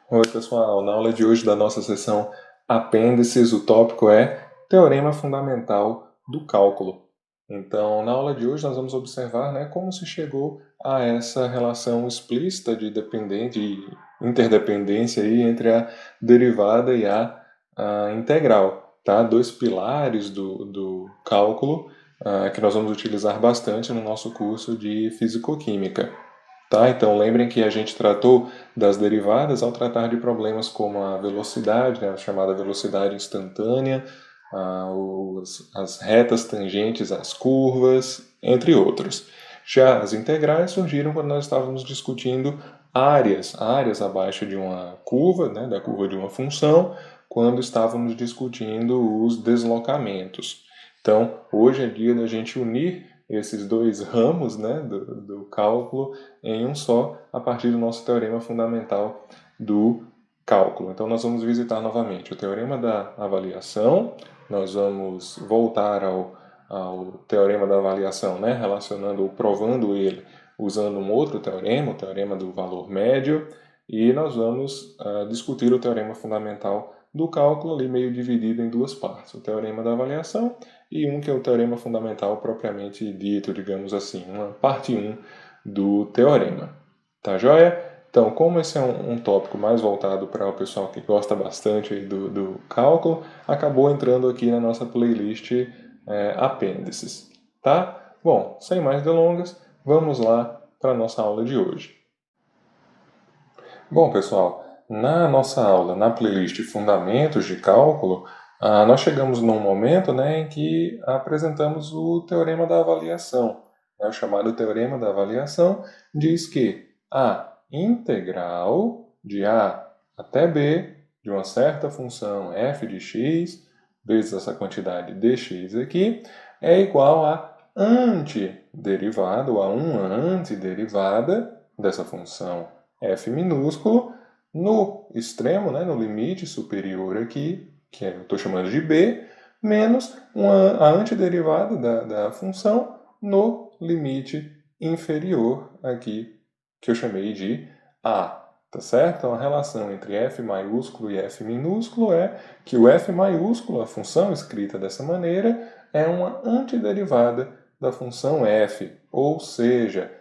Oi, pessoal. Na aula de hoje da nossa sessão Apêndices, o tópico é Teorema Fundamental do Cálculo. Então, na aula de hoje, nós vamos observar, como se chegou a essa relação explícita de interdependência aí entre a derivada e a integral. Tá? Dois pilares do cálculo que nós vamos utilizar bastante no nosso curso de Fisicoquímica. Tá? Então, lembrem que a gente tratou das derivadas ao tratar de problemas como a velocidade, a chamada velocidade instantânea, as retas tangentes às curvas, entre outros. Já as integrais surgiram quando nós estávamos discutindo áreas abaixo de uma curva, da curva de uma função, quando estávamos discutindo os deslocamentos. Então, hoje é dia da gente unir esses dois ramos do cálculo em um só, a partir do nosso teorema fundamental do cálculo. Então, nós vamos visitar novamente o teorema da avaliação, nós vamos voltar ao teorema da avaliação, relacionando ou provando ele usando um outro teorema, o teorema do valor médio, e nós vamos discutir o teorema fundamental do cálculo, ali meio dividido em duas partes, o teorema da avaliação e um que é o teorema fundamental propriamente dito, digamos assim, uma parte 1 do teorema. Tá joia? Então, como esse é um tópico mais voltado para o pessoal que gosta bastante do cálculo, acabou entrando aqui na nossa playlist Apêndices. Tá? Bom, sem mais delongas, vamos lá para a nossa aula de hoje. Bom, pessoal, na nossa aula, na playlist Fundamentos de Cálculo, nós chegamos num momento em que apresentamos o teorema da avaliação. O chamado teorema da avaliação diz que a integral de A até B de uma certa função f de x, vezes essa quantidade dx aqui, é igual a antiderivada, ou a uma antiderivada dessa função f minúsculo no extremo, no limite superior aqui, que eu estou chamando de b, menos a antiderivada da função no limite inferior aqui, que eu chamei de a. Tá certo? Então, a relação entre f maiúsculo e f minúsculo é que o f maiúsculo, a função escrita dessa maneira, é uma antiderivada da função f, ou seja,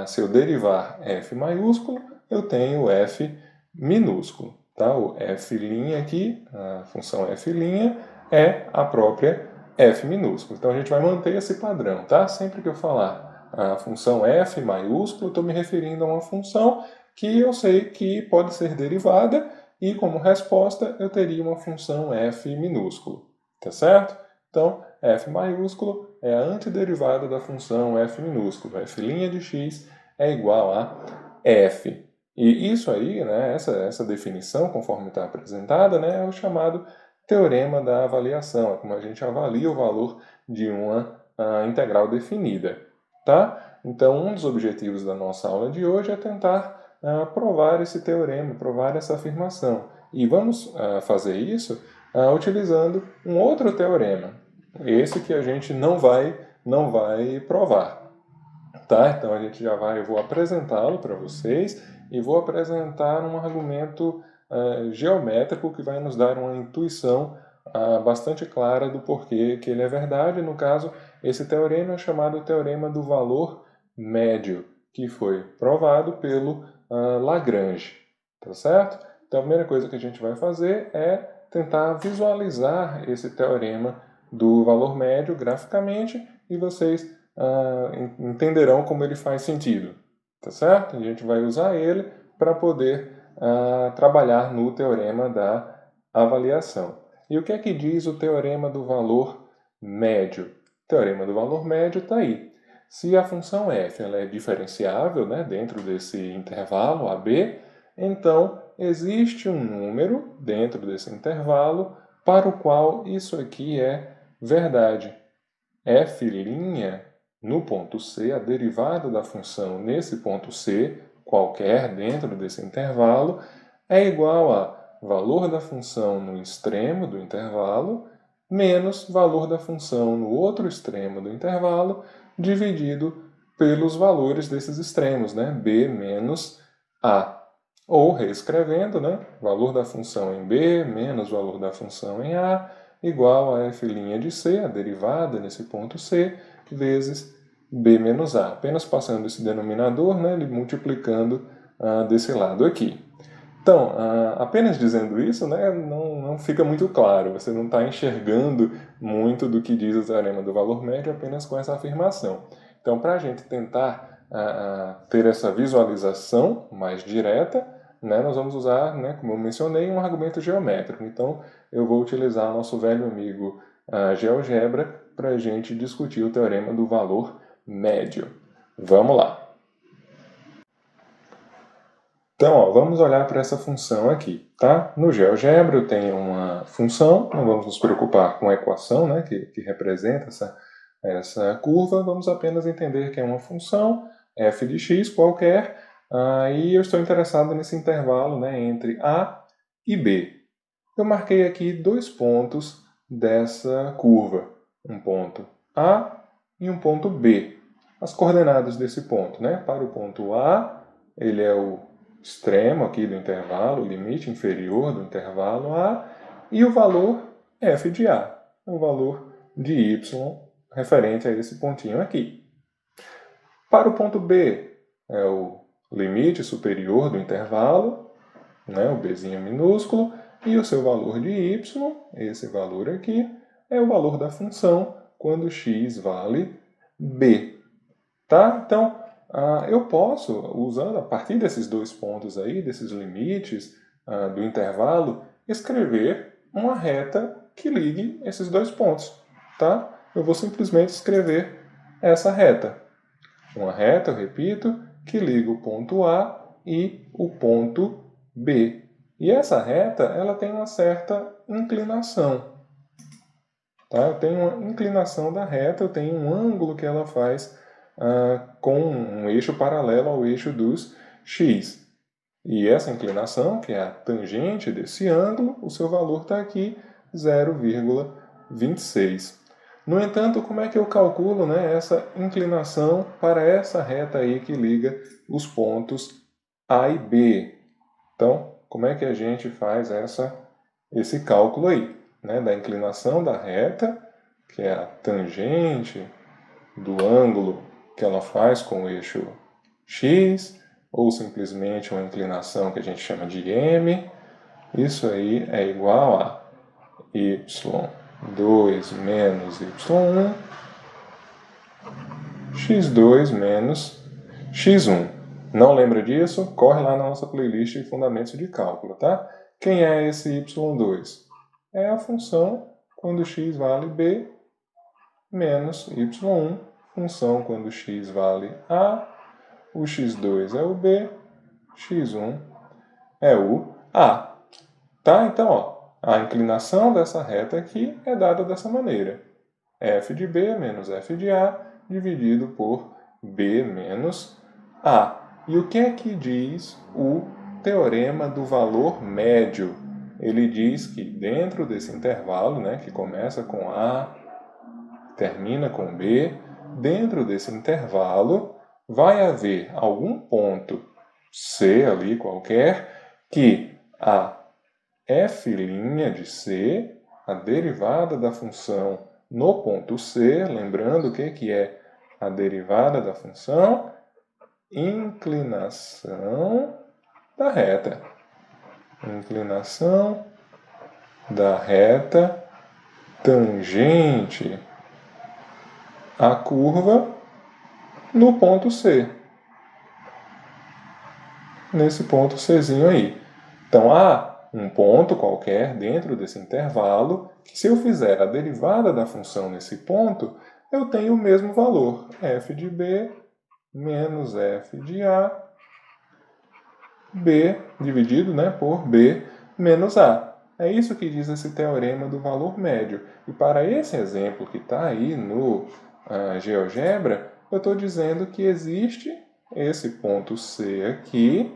se eu derivar f maiúsculo, eu tenho f minúsculo. Tá? O f' aqui, a função f' é a própria f minúsculo. Então a gente vai manter esse padrão. Tá? Sempre que eu falar a função f maiúsculo, eu estou me referindo a uma função que eu sei que pode ser derivada e como resposta eu teria uma função f minúsculo. Tá certo? Então, f maiúsculo é a antiderivada da função f minúsculo. f' de x é igual a f. E isso aí, essa definição, conforme está apresentada, é o chamado teorema da avaliação. É como a gente avalia o valor de uma integral definida. Tá? Então, um dos objetivos da nossa aula de hoje é tentar provar esse teorema, provar essa afirmação. E vamos fazer isso utilizando um outro teorema. Esse que a gente não vai provar. Tá? Então eu vou apresentá-lo para vocês e vou apresentar um argumento geométrico que vai nos dar uma intuição bastante clara do porquê que ele é verdade. No caso, esse teorema é chamado teorema do valor médio, que foi provado pelo Lagrange. Tá certo? Então a primeira coisa que a gente vai fazer é tentar visualizar esse teorema do valor médio graficamente e vocês entenderão como ele faz sentido, tá certo? A gente vai usar ele para poder trabalhar no teorema da avaliação. E o que é que diz o teorema do valor médio? O teorema do valor médio está aí. Se a função f ela é diferenciável dentro desse intervalo AB, então existe um número dentro desse intervalo para o qual isso aqui é verdade. F' no ponto C, a derivada da função nesse ponto C, qualquer dentro desse intervalo, é igual a valor da função no extremo do intervalo menos valor da função no outro extremo do intervalo dividido pelos valores desses extremos, B menos A. Ou reescrevendo, né? Valor da função em b menos valor da função em a igual a f' de c, a derivada nesse ponto c, vezes b menos a. Apenas passando esse denominador, né, ele multiplicando desse lado aqui. Então, apenas dizendo isso, né, não fica muito claro. Você não está enxergando muito do que diz o teorema do valor médio apenas com essa afirmação. Então, para a gente tentar ter essa visualização mais direta, né, nós vamos usar, né, como eu mencionei, um argumento geométrico. Então, eu vou utilizar nosso velho amigo GeoGebra para a gente discutir o teorema do valor médio. Vamos lá! Então, ó, vamos olhar para essa função aqui, tá? No GeoGebra eu tenho uma função, não vamos nos preocupar com a equação, né, que representa essa curva, vamos apenas entender que é uma função f de x qualquer, e eu estou interessado nesse intervalo, né, entre a e b. Eu marquei aqui 2 pontos dessa curva, um ponto A e um ponto B. As coordenadas desse ponto, né? Para o ponto A, ele é o extremo aqui do intervalo, o limite inferior do intervalo A, e o valor f de A, o valor de y referente a esse pontinho aqui. Para o ponto B, é o limite superior do intervalo, né? O bzinho minúsculo, e o seu valor de y, esse valor aqui, é o valor da função quando x vale b. Tá? Então, eu posso, usando a partir desses 2 pontos aí, desses limites do intervalo, escrever uma reta que ligue esses 2 pontos. Tá? Eu vou simplesmente escrever essa reta. Uma reta, eu repito, que liga o ponto A e o ponto B. E essa reta, ela tem uma certa inclinação. Tá? Eu tenho uma inclinação da reta, eu tenho um ângulo que ela faz com um eixo paralelo ao eixo dos x. E essa inclinação, que é a tangente desse ângulo, o seu valor está aqui, 0,26. No entanto, como é que eu calculo, né, essa inclinação para essa reta aí que liga os pontos A e B? Então, como é que a gente faz esse cálculo aí, né, da inclinação da reta, que é a tangente do ângulo que ela faz com o eixo x, ou simplesmente uma inclinação que a gente chama de m. Isso aí é igual a y2 menos y1, x2 menos x1. Não lembra disso? Corre lá na nossa playlist de Fundamentos de Cálculo, tá? Quem é esse y2? É a função quando x vale b menos y1, função quando x vale a, o x2 é o b, x1 é o a. Tá? Então, ó, a inclinação dessa reta aqui é dada dessa maneira. F de b menos f de a dividido por b menos a. E o que é que diz o teorema do valor médio? Ele diz que dentro desse intervalo, né, que começa com A, termina com B, dentro desse intervalo vai haver algum ponto C ali qualquer que a f' de C, a derivada da função no ponto C, lembrando o que é a derivada da função? Inclinação da reta. Inclinação da reta tangente à curva no ponto C. Nesse ponto Czinho aí. Então, há um ponto qualquer dentro desse intervalo que, se eu fizer a derivada da função nesse ponto, eu tenho o mesmo valor, f de b menos f de a, b dividido, né, por b menos a. É isso que diz esse teorema do valor médio. E para esse exemplo que está aí no GeoGebra, eu estou dizendo que existe esse ponto C aqui,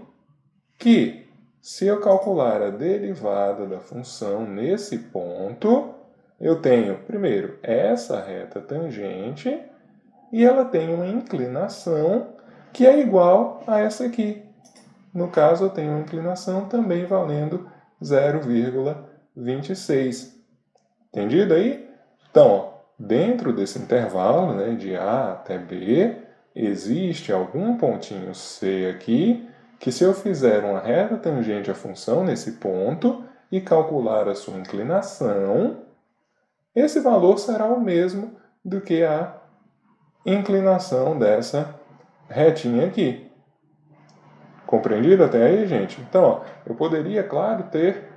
que, se eu calcular a derivada da função nesse ponto, eu tenho, primeiro, essa reta tangente, e ela tem uma inclinação que é igual a essa aqui. no caso eu tenho uma inclinação também valendo 0,26. Entendido aí? Então, ó, dentro desse intervalo, né, de A até B, existe algum pontinho C aqui, que se eu fizer uma reta tangente à função nesse ponto e calcular a sua inclinação, esse valor será o mesmo do que a inclinação dessa retinha aqui. Compreendido até aí, gente? Então, ó, eu poderia, claro, ter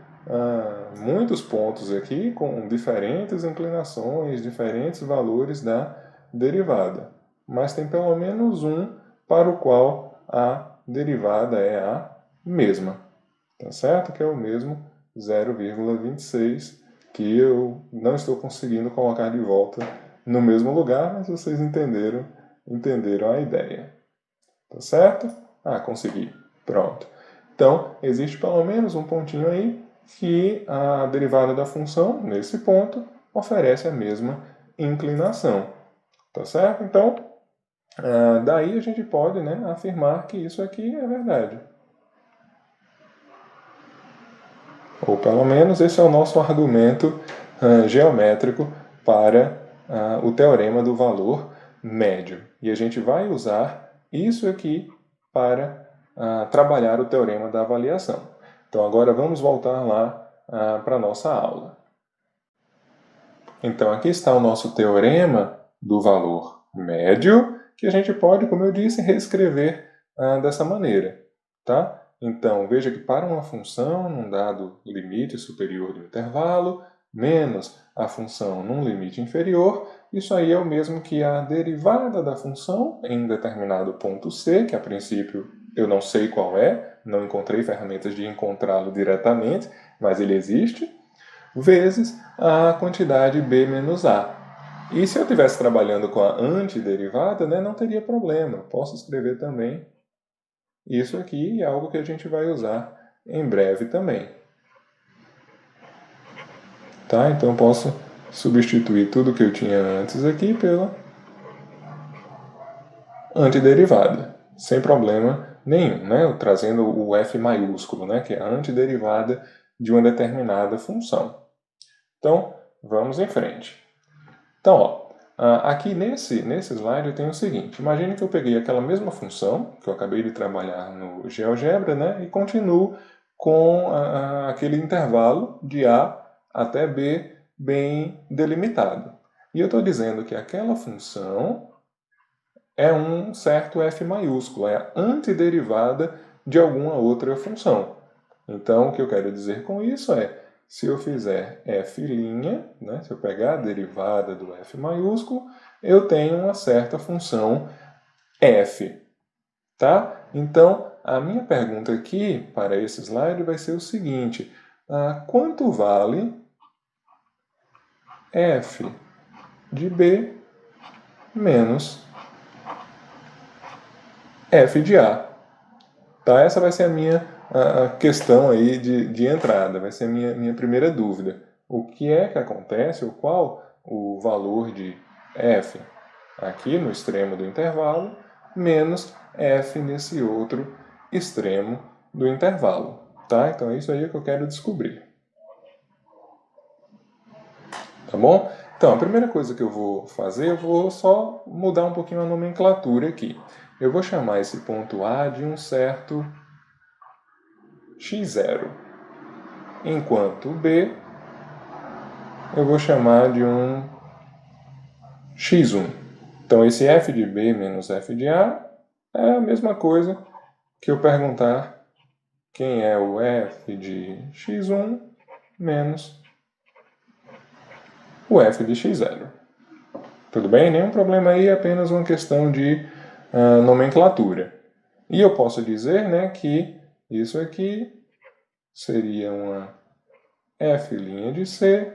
muitos pontos aqui com diferentes inclinações, diferentes valores da derivada. Mas tem pelo menos um para o qual a derivada é a mesma. Tá certo? Que é o mesmo 0,26, que eu não estou conseguindo colocar de volta no mesmo lugar, mas vocês entenderam a ideia. Tá certo? Consegui. Pronto. Então, existe pelo menos um pontinho aí que a derivada da função, nesse ponto, oferece a mesma inclinação. Tá certo? Então, daí a gente pode, né, afirmar que isso aqui é verdade. Ou pelo menos esse é o nosso argumento geométrico para o teorema do valor médio. E a gente vai usar isso aqui para trabalhar o teorema da avaliação. Então agora vamos voltar lá para a nossa aula. Então aqui está o nosso teorema do valor médio, que a gente pode, como eu disse, reescrever dessa maneira. Tá? Então, veja que para uma função num dado limite superior do intervalo, menos a função num limite inferior, isso aí é o mesmo que a derivada da função em determinado ponto C, que a princípio eu não sei qual é, não encontrei ferramentas de encontrá-lo diretamente, mas ele existe, vezes a quantidade B menos A. E se eu estivesse trabalhando com a antiderivada, né, não teria problema. Posso escrever também isso aqui, é algo que a gente vai usar em breve também. Tá? Então eu posso substituir tudo que eu tinha antes aqui pela antiderivada, sem problema nenhum, né? Trazendo o F maiúsculo, né? Que é a antiderivada de uma determinada função. Então, vamos em frente. Então, ó, aqui nesse slide eu tenho o seguinte. Imagine que eu peguei aquela mesma função que eu acabei de trabalhar no GeoGebra, né, e continuo com aquele intervalo de A até B bem delimitado. E eu estou dizendo que aquela função é um certo f maiúsculo, é a antiderivada de alguma outra função. Então, o que eu quero dizer com isso é, se eu fizer f', né, se eu pegar a derivada do f maiúsculo, eu tenho uma certa função f. Tá? Então, a minha pergunta aqui para esse slide vai ser o seguinte: quanto vale f de b menos f de a? Tá? Essa vai ser a minha questão aí de entrada, vai ser a minha primeira dúvida. O que é que acontece, ou qual o valor de f aqui no extremo do intervalo, menos f nesse outro extremo do intervalo. Tá? Então é isso aí que eu quero descobrir. Tá bom? Então, a primeira coisa que eu vou fazer, eu vou só mudar um pouquinho a nomenclatura aqui. Eu vou chamar esse ponto A de um certo x0, enquanto B eu vou chamar de um x1. Então, esse f de B menos f de A é a mesma coisa que eu perguntar quem é o f de x1 menos o f de x0. Tudo bem? Nenhum problema aí, apenas uma questão de nomenclatura. E eu posso dizer, né, que isso aqui seria uma f' de C,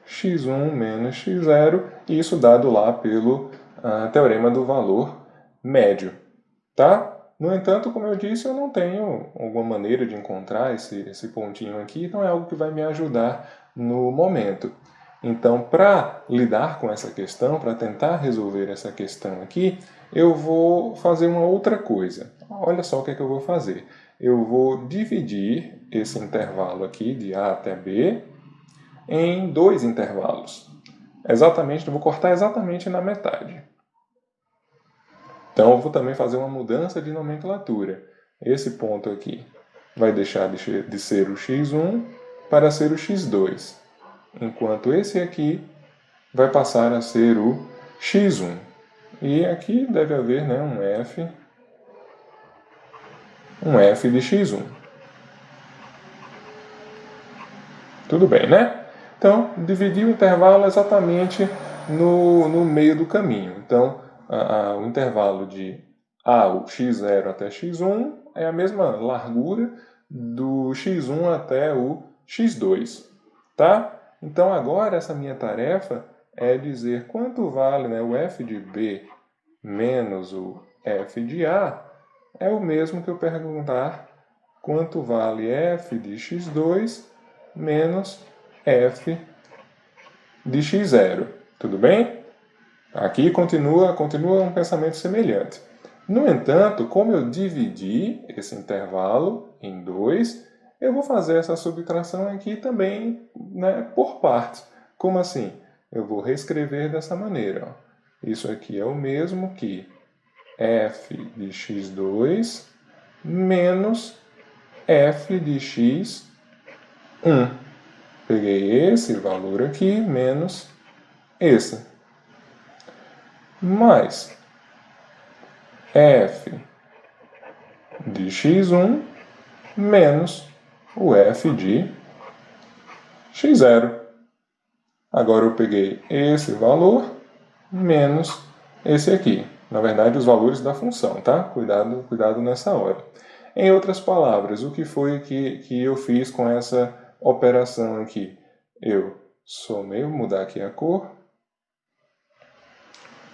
x1 menos x0, isso dado lá pelo teorema do valor médio. Tá? No entanto, como eu disse, eu não tenho alguma maneira de encontrar esse pontinho aqui, então é algo que vai me ajudar no momento. Então, para lidar com essa questão, para tentar resolver essa questão aqui, eu vou fazer uma outra coisa. Olha só o que é que eu vou fazer. Eu vou dividir esse intervalo aqui, de A até B, em 2 intervalos. Eu vou cortar exatamente na metade. Então, eu vou também fazer uma mudança de nomenclatura. Esse ponto aqui vai deixar de ser o x1 para ser o x2, enquanto esse aqui vai passar a ser o x1. E aqui deve haver, né, um f de x1. Tudo bem, né? Então, dividir o intervalo exatamente no meio do caminho. Então, o intervalo de A, o x0 até x1, é a mesma largura do x1 até o x2. Tá? Então, agora, essa minha tarefa é dizer quanto vale, né, o f de B menos o f de A, é o mesmo que eu perguntar quanto vale f de x2 menos f de x0. Tudo bem? Aqui continua um pensamento semelhante. No entanto, como eu dividi esse intervalo em 2, eu vou fazer essa subtração aqui também, né, por partes. Como assim? Eu vou reescrever dessa maneira. Ó. Isso aqui é o mesmo que f de x2 menos f de x1. Peguei esse valor aqui menos esse. Mais f de x1 menos o f de x0. Agora eu peguei esse valor menos esse aqui. Na verdade, os valores da função, tá? Cuidado nessa hora. Em outras palavras, o que foi que eu fiz com essa operação aqui? Eu somei, vou mudar aqui a cor.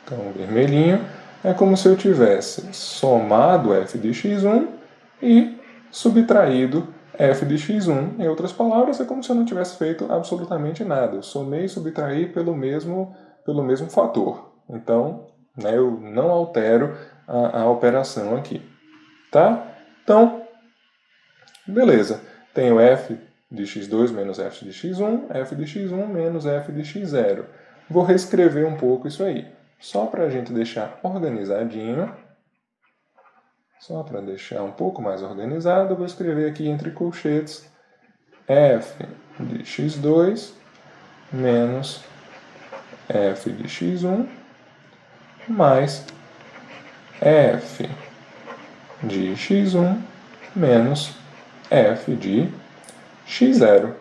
Então, o vermelhinho é como se eu tivesse somado f de x1 e subtraído f de x1. Em outras palavras, é como se eu não tivesse feito absolutamente nada. Eu somei e subtraí pelo mesmo fator. Então, né, eu não altero a operação aqui. Tá? Então, beleza. Tenho f de x2 menos f de x1, f de x1 menos f de x0. Vou reescrever um pouco isso aí. Só para a gente deixar organizadinho, só para deixar um pouco mais organizado, eu vou escrever aqui entre colchetes f de x2 menos f de x1 mais f de x1 menos f de x0.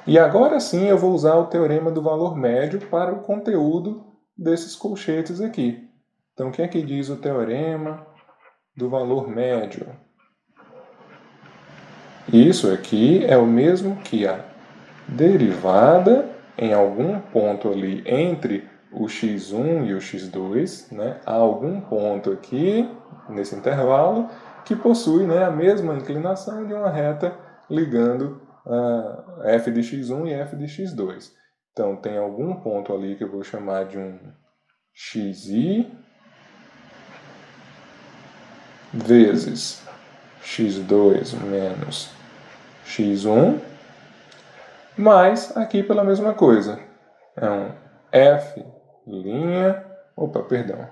E agora sim eu vou usar o teorema do valor médio para o conteúdo desses colchetes aqui. Então, o que é que diz o teorema do valor médio? Isso aqui é o mesmo que a derivada em algum ponto ali entre o x1 e o x2, né? Há algum ponto aqui, nesse intervalo, que possui, né, a mesma inclinação de uma reta ligando f de x1 e f de x2. Então, tem algum ponto ali que eu vou chamar de um xi vezes x2 menos x1, mais aqui pela mesma coisa. É um f linha... Opa, perdão.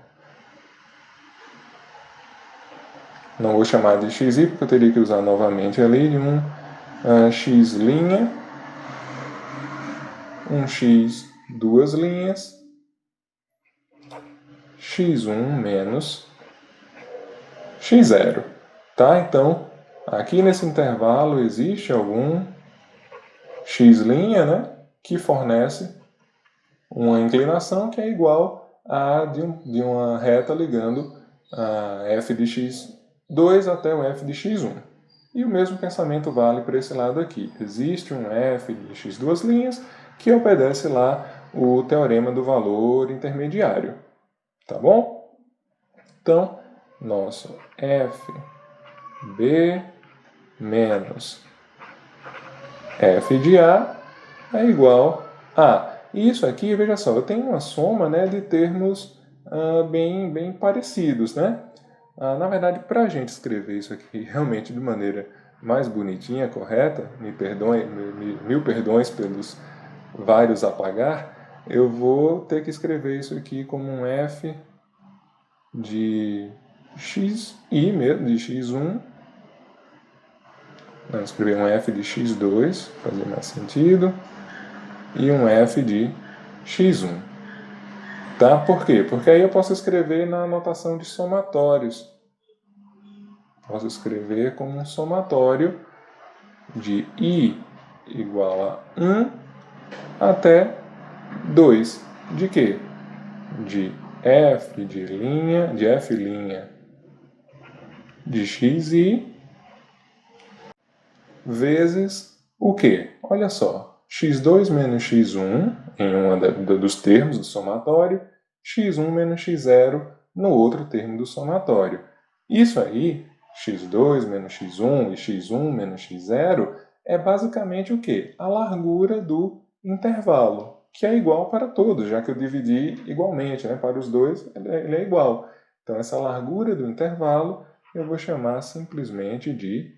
Não vou chamar de xi, porque eu teria que usar novamente ali de um x linha, um x duas linhas, x1 menos x0. Tá? Então, aqui nesse intervalo existe algum x', né, que fornece uma inclinação que é igual a de uma reta ligando a f de x2 até o f de x1. E o mesmo pensamento vale para esse lado aqui. Existe um f de x duas linhas que obedece lá o teorema do valor intermediário. Tá bom? Então, nosso fb menos f de A é igual a... Isso aqui, veja só, eu tenho uma soma, né, de termos bem parecidos, né? Na verdade, para a gente escrever isso aqui realmente de maneira mais bonitinha, correta, mil perdões pelos vários apagar, eu vou ter que escrever isso aqui como um f de xi mesmo, de x1. Não, escrever um f de x2, fazer mais sentido, e um f de x1. Tá? Por quê? Porque aí eu posso escrever na notação de somatórios. Posso escrever como um somatório de i igual a 1 até 2. De quê? De f de f' de xi vezes o quê? Olha só, x2 menos x1 em um dos termos do somatório, x1 menos x0 no outro termo do somatório. Isso aí, x2 menos x1 e x1 menos x0, é basicamente o quê? A largura do intervalo, que é igual para todos, já que eu dividi igualmente, né? Para os dois ele é igual. Então, essa largura do intervalo eu vou chamar simplesmente de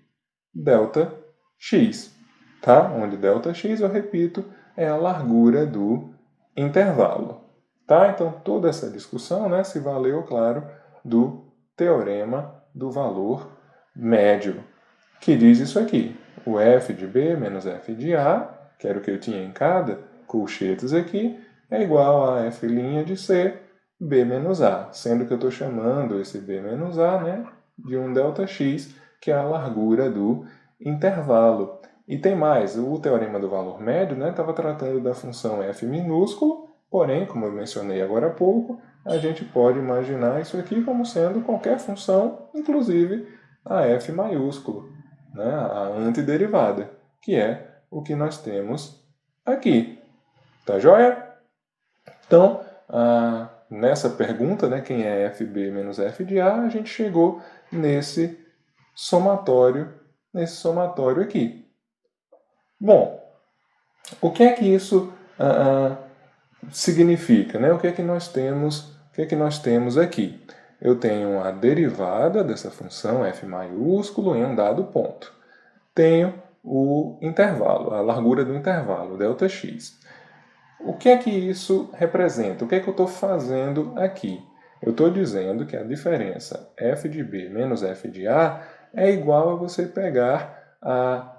delta x, tá? Onde Δx, eu repito, é a largura do intervalo. Tá? Então, toda essa discussão, né, se valeu, claro, do teorema do valor médio, que diz isso aqui. O f de b menos f de a, que era o que eu tinha em cada colchetes aqui, é igual a f' de c, b menos a, sendo que eu estou chamando esse b menos a, né, de um Δx, que é a largura do intervalo. E tem mais, o teorema do valor médio estava tratando da função f minúsculo, porém, como eu mencionei agora há pouco, a gente pode imaginar isso aqui como sendo qualquer função, inclusive a f maiúsculo, né, a antiderivada, que é o que nós temos aqui. Tá joia? Então, nessa pergunta, né, quem é fb menos f de a, a gente chegou nesse somatório aqui. Bom, o que é que isso significa, né? O que é que nós temos aqui? Eu tenho a derivada dessa função f maiúsculo em um dado ponto. Tenho o intervalo, a largura do intervalo, Δx. O que é que isso representa? O que é que eu estou fazendo aqui? Eu estou dizendo que a diferença f de b menos f de a é igual a você pegar a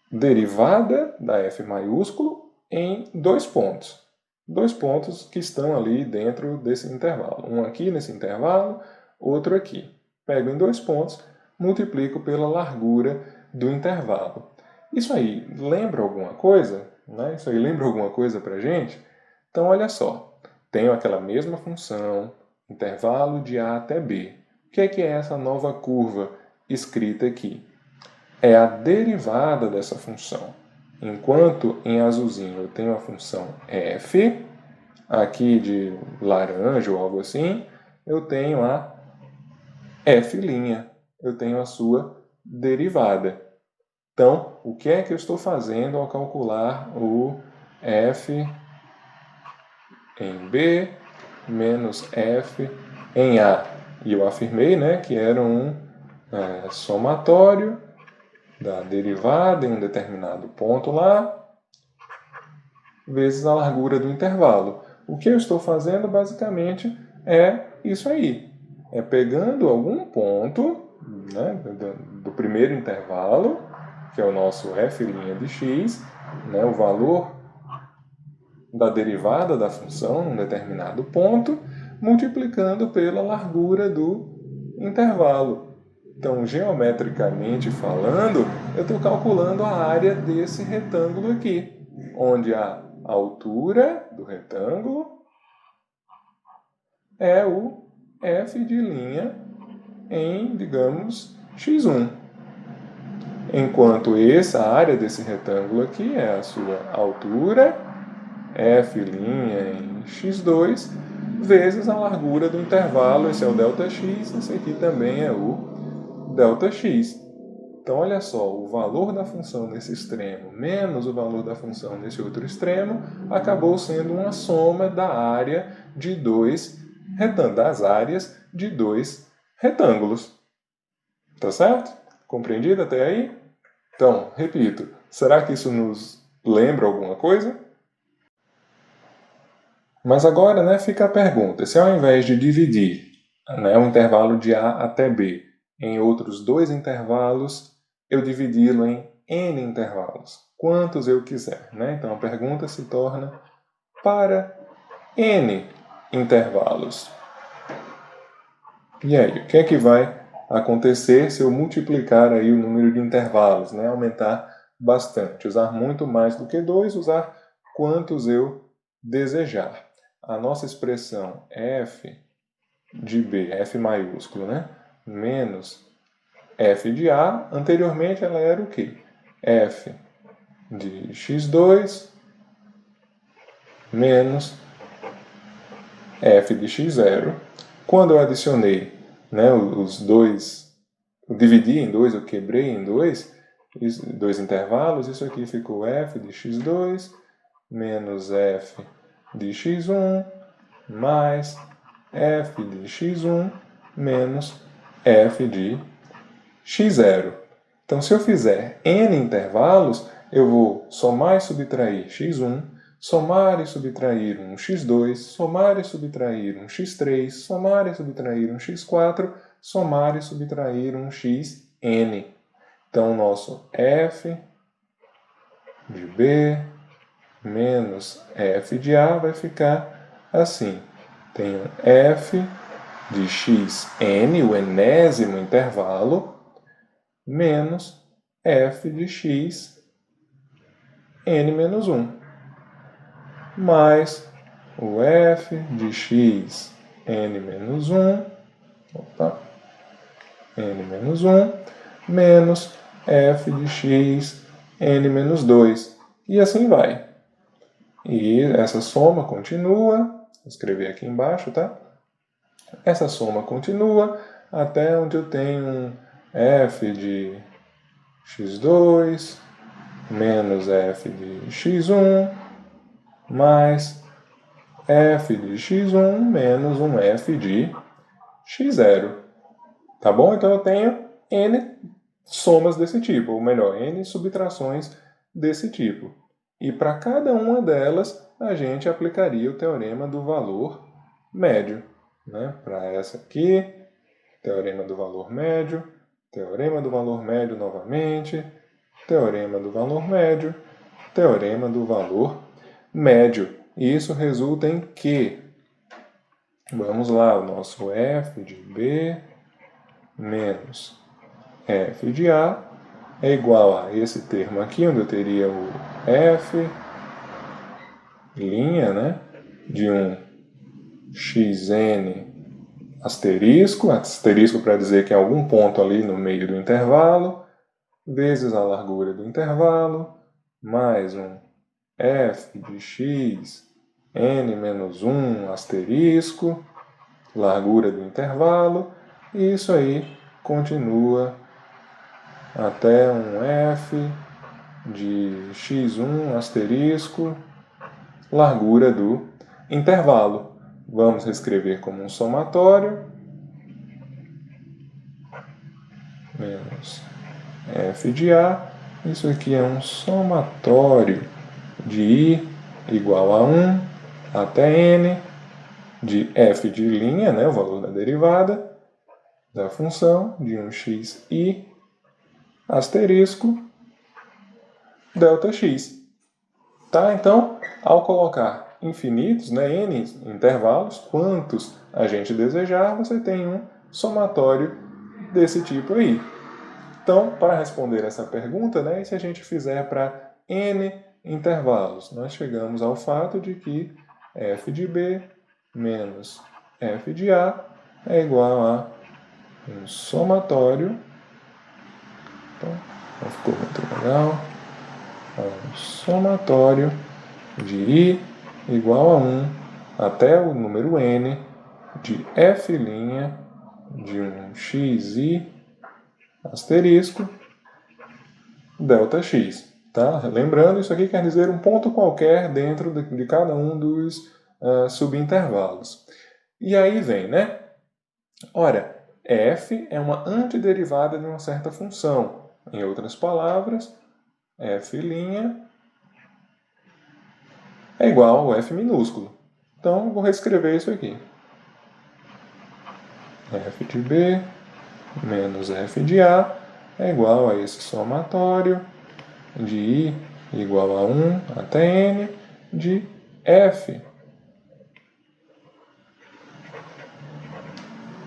derivada da f maiúsculo em dois pontos. Dois pontos que estão ali dentro desse intervalo. Um aqui nesse intervalo, outro aqui. Pego em dois pontos, multiplico pela largura do intervalo. Isso aí lembra alguma coisa? Né? Isso aí lembra alguma coisa para a gente? Então, olha só. Tenho aquela mesma função, intervalo de A até B. O que é essa nova curva escrita aqui? É a derivada dessa função. Enquanto em azulzinho eu tenho a função f, aqui de laranja ou algo assim, eu tenho a f', eu tenho a sua derivada. Então, o que é que eu estou fazendo ao calcular o f em b menos f em a? E eu afirmei, né, que era um somatório da derivada em um determinado ponto lá, vezes a largura do intervalo. O que eu estou fazendo basicamente é isso aí. É pegando algum ponto, né, do primeiro intervalo, que é o nosso f' de x, né, o valor da derivada da função em um determinado ponto, multiplicando pela largura do intervalo. Então, geometricamente falando, eu estou calculando a área desse retângulo aqui, onde a altura do retângulo é o f' em, digamos, x1. Enquanto essa área desse retângulo aqui é a sua altura, f' em x2, vezes a largura do intervalo, esse é o Δx, esse aqui também é o Δx. Então, olha só, o valor da função nesse extremo menos o valor da função nesse outro extremo acabou sendo uma soma da área de dois das áreas de dois retângulos. Tá certo? Compreendido até aí? Então, repito, será que isso nos lembra alguma coisa? Mas agora, fica a pergunta, se ao invés de dividir, um intervalo de A até B em outros dois intervalos, eu dividi-lo em N intervalos, quantos eu quiser, Então a pergunta se torna para N intervalos. E aí, o que é que vai acontecer se eu multiplicar aí o número de intervalos, Aumentar bastante, usar muito mais do que 2, usar quantos eu desejar. A nossa expressão f de b, f maiúsculo, menos f de a, anteriormente ela era o quê? F de x2 menos f de x0. Quando eu adicionei os dois, eu dividi em dois, eu quebrei em dois intervalos, isso aqui ficou f de x2 menos f de x1 mais f de x1 menos f de x0. Então, se eu fizer n intervalos, eu vou somar e subtrair x1, somar e subtrair um x2, somar e subtrair um x3, somar e subtrair um x4, somar e subtrair um xn. Então, o nosso f de b menos f de a vai ficar assim. Tenho f de xn, o enésimo intervalo, menos f de x n menos 1, mais o f de x n menos 1, n menos 1, menos f de x n menos 2. E assim vai. E essa soma continua, vou escrever aqui embaixo, tá? Essa soma continua até onde eu tenho f de x2 menos f de x1 mais f de x1 menos um f de x0. Tá bom? Então eu tenho n somas desse tipo, ou melhor, n subtrações desse tipo. E para cada uma delas, a gente aplicaria o teorema do valor médio. Para essa aqui, teorema do valor médio novamente, teorema do valor médio, teorema do valor médio. E isso resulta em que? Vamos lá, o nosso f de b menos f de a é igual a esse termo aqui, onde eu teria o f' de um xn asterisco para dizer que em algum ponto ali no meio do intervalo, vezes a largura do intervalo, mais um f de x n menos 1 asterisco, largura do intervalo, e isso aí continua até um f de x1 asterisco, largura do intervalo. Vamos reescrever como um somatório, menos f de a, isso aqui é um somatório de i igual a 1 até n, de f de linha, o valor da derivada da função, de um xi asterisco delta x. Tá? Então, ao colocar infinitos, n intervalos, quantos a gente desejar, você tem um somatório desse tipo aí. Então, para responder essa pergunta, e se a gente fizer para n intervalos? Nós chegamos ao fato de que f de b menos f de a é igual a um somatório. Então, não ficou muito legal. Um somatório de i igual a 1 até o número n de f' de um xi asterisco delta x. Tá? Lembrando, isso aqui quer dizer um ponto qualquer dentro de cada um dos subintervalos. E aí vem, né? Ora, f é uma antiderivada de uma certa função. Em outras palavras, f' é igual ao f minúsculo. Então, vou reescrever isso aqui. F de B menos f de A é igual a esse somatório de I igual a 1 até N de F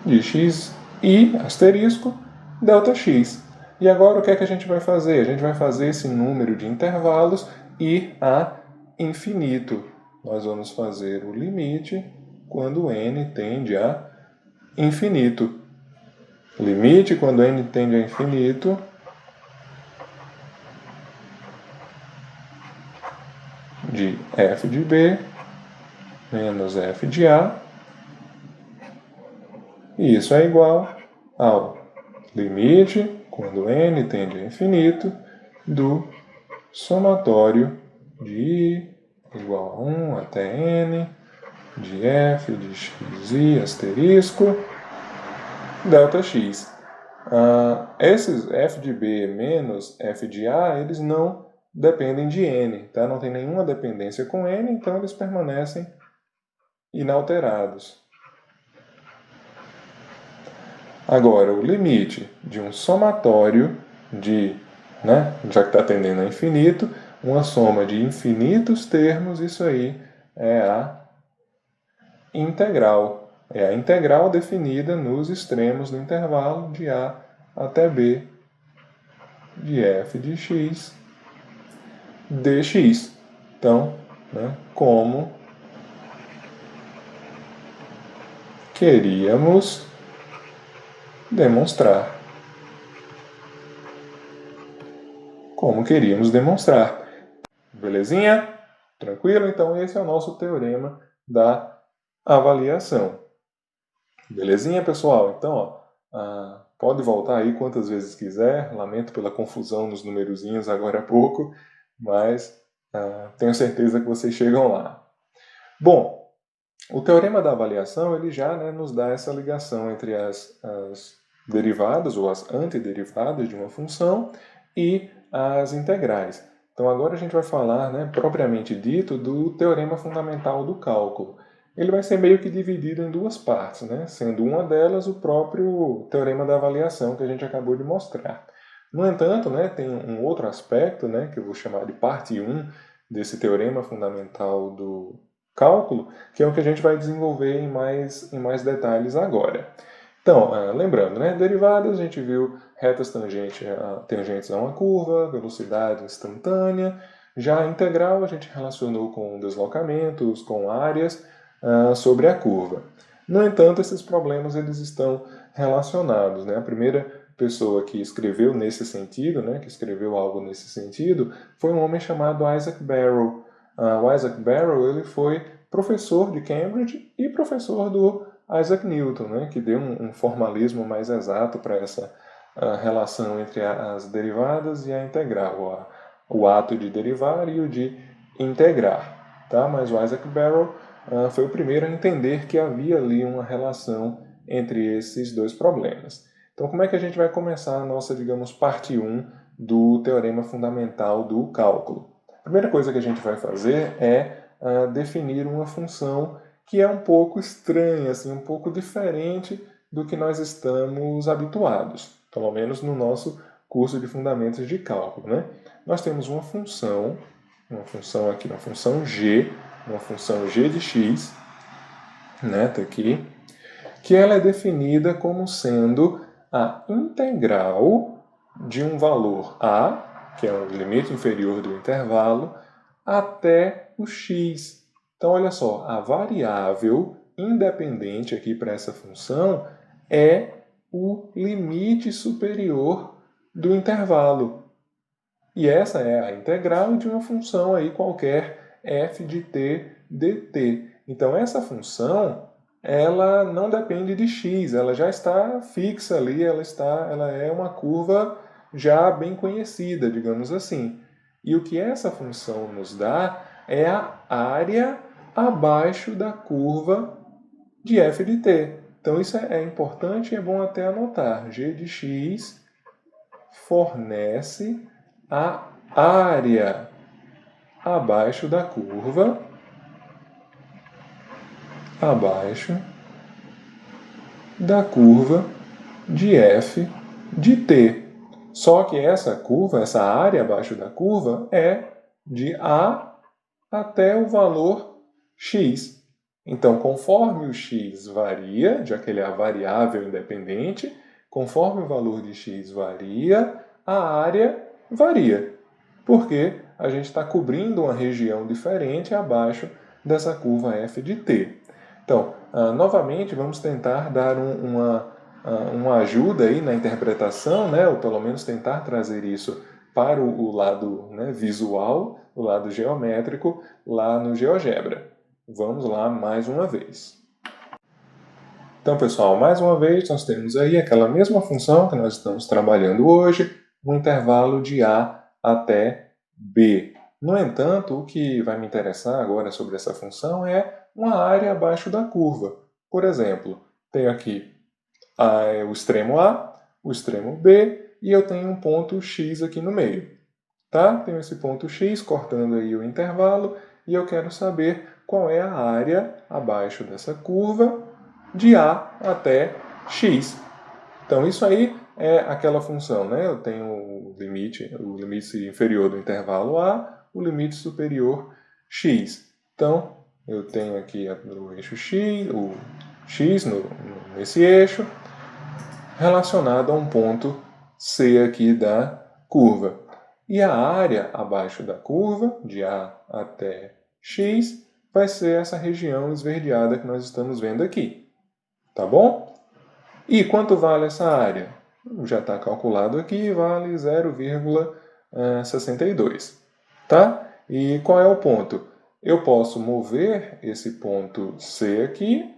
de x i asterisco delta x. E agora o que é que a gente vai fazer? A gente vai fazer esse número de intervalos ir a infinito. Nós vamos fazer o limite quando n tende a infinito. Limite quando n tende a infinito de f de b menos f de a. E isso é igual ao limite, quando n tende a infinito, do somatório de i igual a 1 até n de f de xi asterisco delta x. Esses f de b menos f de a, eles não dependem de n, tá? Não tem nenhuma dependência com n, então eles permanecem inalterados. Agora, o limite de um somatório de, já que está tendendo a infinito, uma soma de infinitos termos, isso aí é a integral. É a integral definida nos extremos do intervalo de a até b de f de x dx. Então, como queríamos demonstrar. Como queríamos demonstrar. Belezinha? Tranquilo? Então esse é o nosso teorema da avaliação. Belezinha, pessoal? Então, pode voltar aí quantas vezes quiser. Lamento pela confusão nos numerozinhos agora há pouco, mas tenho certeza que vocês chegam lá. Bom, o teorema da avaliação ele já nos dá essa ligação entre as derivadas ou as antiderivadas de uma função e as integrais. Então agora a gente vai falar, propriamente dito, do teorema fundamental do cálculo. Ele vai ser meio que dividido em duas partes, sendo uma delas o próprio teorema da avaliação que a gente acabou de mostrar. No entanto, tem um outro aspecto, que eu vou chamar de parte 1 desse teorema fundamental do cálculo, que é o que a gente vai desenvolver em mais detalhes agora. Então, lembrando, derivadas, a gente viu retas tangentes a uma curva, velocidade instantânea. Já a integral, a gente relacionou com deslocamentos, com áreas sobre a curva. No entanto, esses problemas eles estão relacionados. A primeira pessoa que escreveu nesse sentido, que escreveu algo nesse sentido, foi um homem chamado Isaac Barrow. O Isaac Barrow ele foi professor de Cambridge e professor do Isaac Newton, que deu um formalismo mais exato para essa relação entre as derivadas e a integral, o ato de derivar e o de integrar. Tá? Mas o Isaac Barrow foi o primeiro a entender que havia ali uma relação entre esses dois problemas. Então, como é que a gente vai começar a nossa, parte 1 do teorema fundamental do cálculo? A primeira coisa que a gente vai fazer é definir uma função que é um pouco estranha, assim, um pouco diferente do que nós estamos habituados, pelo menos no nosso curso de fundamentos de cálculo. Nós temos uma função aqui, uma função g de x, tá aqui, que ela é definida como sendo a integral de um valor a, que é o limite inferior do intervalo, até o x. Então, olha só, a variável independente aqui para essa função é o limite superior do intervalo. E essa é a integral de uma função aí qualquer f de t dt. Então, essa função ela não depende de x, ela já está fixa ali, ela é uma curva já bem conhecida, digamos assim. E o que essa função nos dá é a área abaixo da curva de f de t. Então isso é importante e é bom até anotar. G de x fornece a área abaixo da curva, de f de t. Só que essa curva, essa área abaixo da curva, é de a até o valor x. Então, conforme o x varia, já que ele é a variável independente, conforme o valor de x varia, a área varia. Porque a gente está cobrindo uma região diferente abaixo dessa curva f de t. Então, novamente, vamos tentar dar uma ajuda aí na interpretação, né? Ou pelo menos tentar trazer isso para o lado, né, visual, o lado geométrico, lá no GeoGebra. Vamos lá mais uma vez. Então, pessoal, mais uma vez nós temos aí aquela mesma função que nós estamos trabalhando hoje, um intervalo de A até B. No entanto, o que vai me interessar agora sobre essa função é uma área abaixo da curva. Por exemplo, tenho aqui o extremo A, o extremo B, e eu tenho um ponto X aqui no meio. Tá? Tenho esse ponto X cortando aí o intervalo, e eu quero saber qual é a área abaixo dessa curva de A até X. Então, isso aí é aquela função, né? Eu tenho o limite inferior do intervalo A, o limite superior X. Então, eu tenho aqui o eixo X, o X nesse eixo, relacionado a um ponto C aqui da curva. E a área abaixo da curva, de A até X, vai ser essa região esverdeada que nós estamos vendo aqui. Tá bom? E quanto vale essa área? Já está calculado aqui, vale 0,62. Tá? E qual é o ponto? Eu posso mover esse ponto C aqui,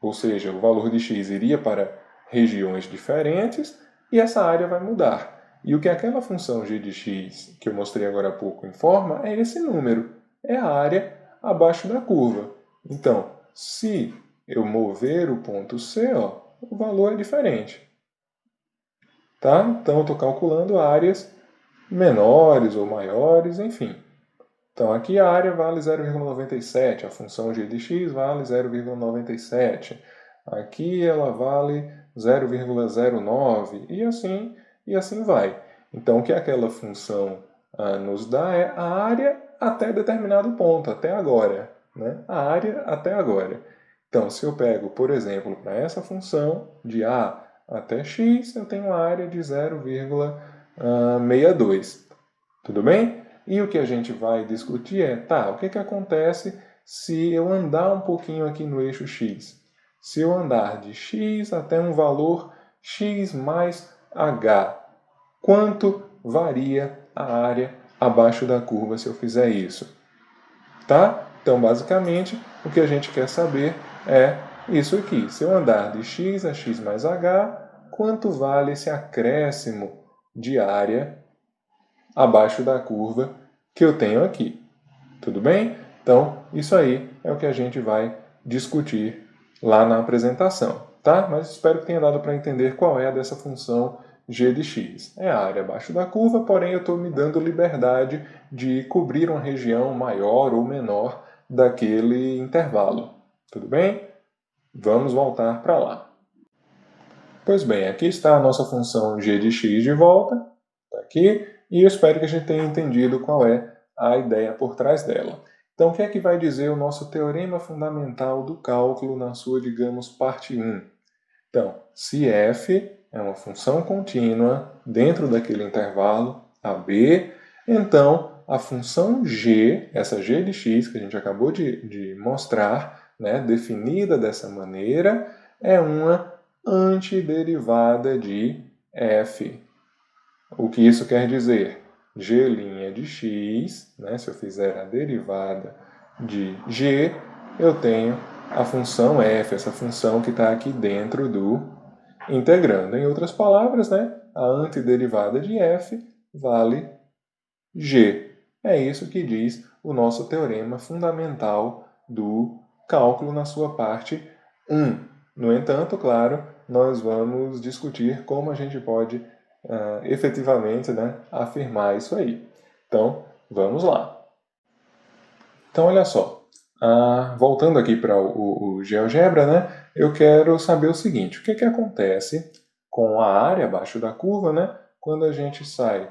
ou seja, o valor de x iria para regiões diferentes, e essa área vai mudar. E o que aquela função g de x, que eu mostrei agora há pouco, informa é esse número. É a área abaixo da curva. Então, se eu mover o ponto C, ó, o valor é diferente. Tá? Então, eu estou calculando áreas menores ou maiores, enfim. Então, aqui a área vale 0,97, a função g de x vale 0,97. Aqui ela vale 0,09 e assim vai. Então, o que aquela função nos dá é a área até determinado ponto, até agora. Né? A área até agora. Então, se eu pego, por exemplo, para essa função de A até x, eu tenho uma área de 0,62. Tudo bem? E o que a gente vai discutir é, o que acontece se eu andar um pouquinho aqui no eixo x? Se eu andar de x até um valor x mais h, quanto varia a área abaixo da curva se eu fizer isso? Tá? Então, basicamente, o que a gente quer saber é isso aqui. Se eu andar de x a x mais h, quanto vale esse acréscimo de área abaixo da curva que eu tenho aqui. Tudo bem? Então, isso aí é o que a gente vai discutir lá na apresentação, tá? Mas espero que tenha dado para entender qual é a dessa função g de x. É a área abaixo da curva, porém eu estou me dando liberdade de cobrir uma região maior ou menor daquele intervalo. Tudo bem? Vamos voltar para lá. Pois bem, aqui está a nossa função g de x de volta. Está aqui. E eu espero que a gente tenha entendido qual é a ideia por trás dela. Então, o que é que vai dizer o nosso teorema fundamental do cálculo na sua, digamos, parte 1? Então, se f é uma função contínua dentro daquele intervalo AB, então a função g, essa g de x que a gente acabou de mostrar, né, definida dessa maneira, é uma antiderivada de f. O que isso quer dizer? G' de x, né? Se eu fizer a derivada de g, eu tenho a função f, essa função que está aqui dentro do integrando. Em outras palavras, né? A antiderivada de f vale g. É isso que diz o nosso teorema fundamental do cálculo na sua parte 1. No entanto, claro, nós vamos discutir como a gente pode efetivamente, né, afirmar isso aí. Então, vamos lá. Então, olha só. Voltando aqui para o GeoGebra, né, eu quero saber o seguinte. O que acontece com a área abaixo da curva, né, quando a gente sai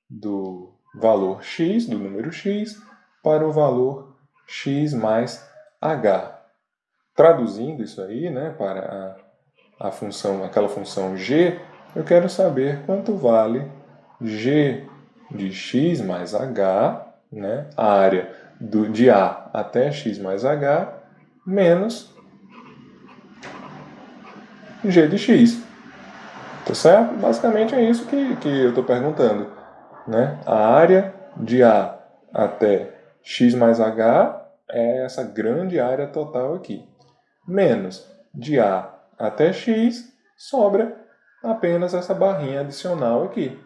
do valor x, do número x, para o valor x mais h. Traduzindo isso aí, né, para a função, aquela função g, eu quero saber quanto vale g de x mais h, né, a área de A até x mais h, menos g de x. Tá certo? Basicamente é isso que eu estou perguntando. Né? A área de A até x mais h é essa grande área total aqui. Menos de A até x, sobra apenas essa barrinha adicional aqui.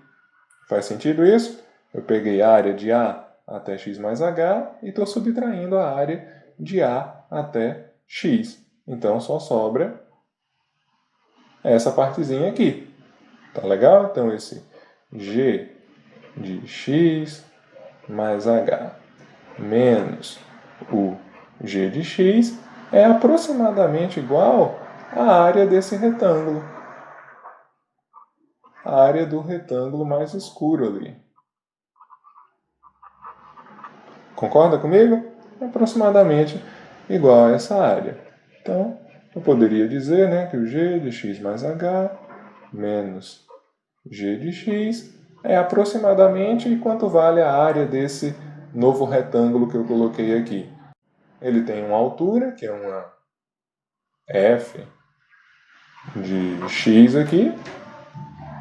Faz sentido isso? Eu peguei a área de A até x mais h e estou subtraindo a área de A até x. Então só sobra essa partezinha aqui. Tá legal? Então esse g de x mais h menos o g de x é aproximadamente igual à área desse retângulo. A área do retângulo mais escuro ali. Concorda comigo? É aproximadamente igual a essa área. Então, eu poderia dizer, né, que o g de x mais h menos g de x é aproximadamente quanto vale a área desse novo retângulo que eu coloquei aqui. Ele tem uma altura, que é uma f de x aqui,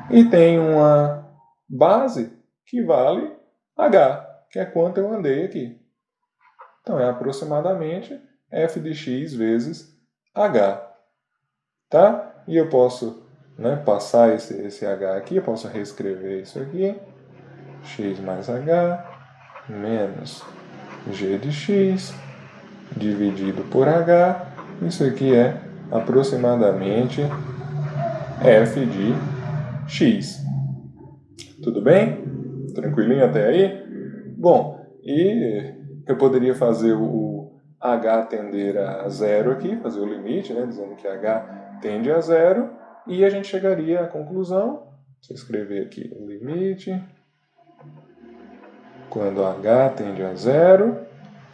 e tem uma base que vale h, que é quanto eu andei aqui. Então é aproximadamente f de x vezes h. Tá? E eu posso, né, passar esse h aqui, eu posso reescrever isso aqui. X mais h menos g de x dividido por h. Isso aqui é aproximadamente f de x. Tudo bem? Tranquilinho até aí? Bom, e eu poderia fazer o h tender a zero aqui, fazer o limite, né, dizendo que h tende a zero, e a gente chegaria à conclusão, deixa eu escrever aqui o limite, quando h tende a zero,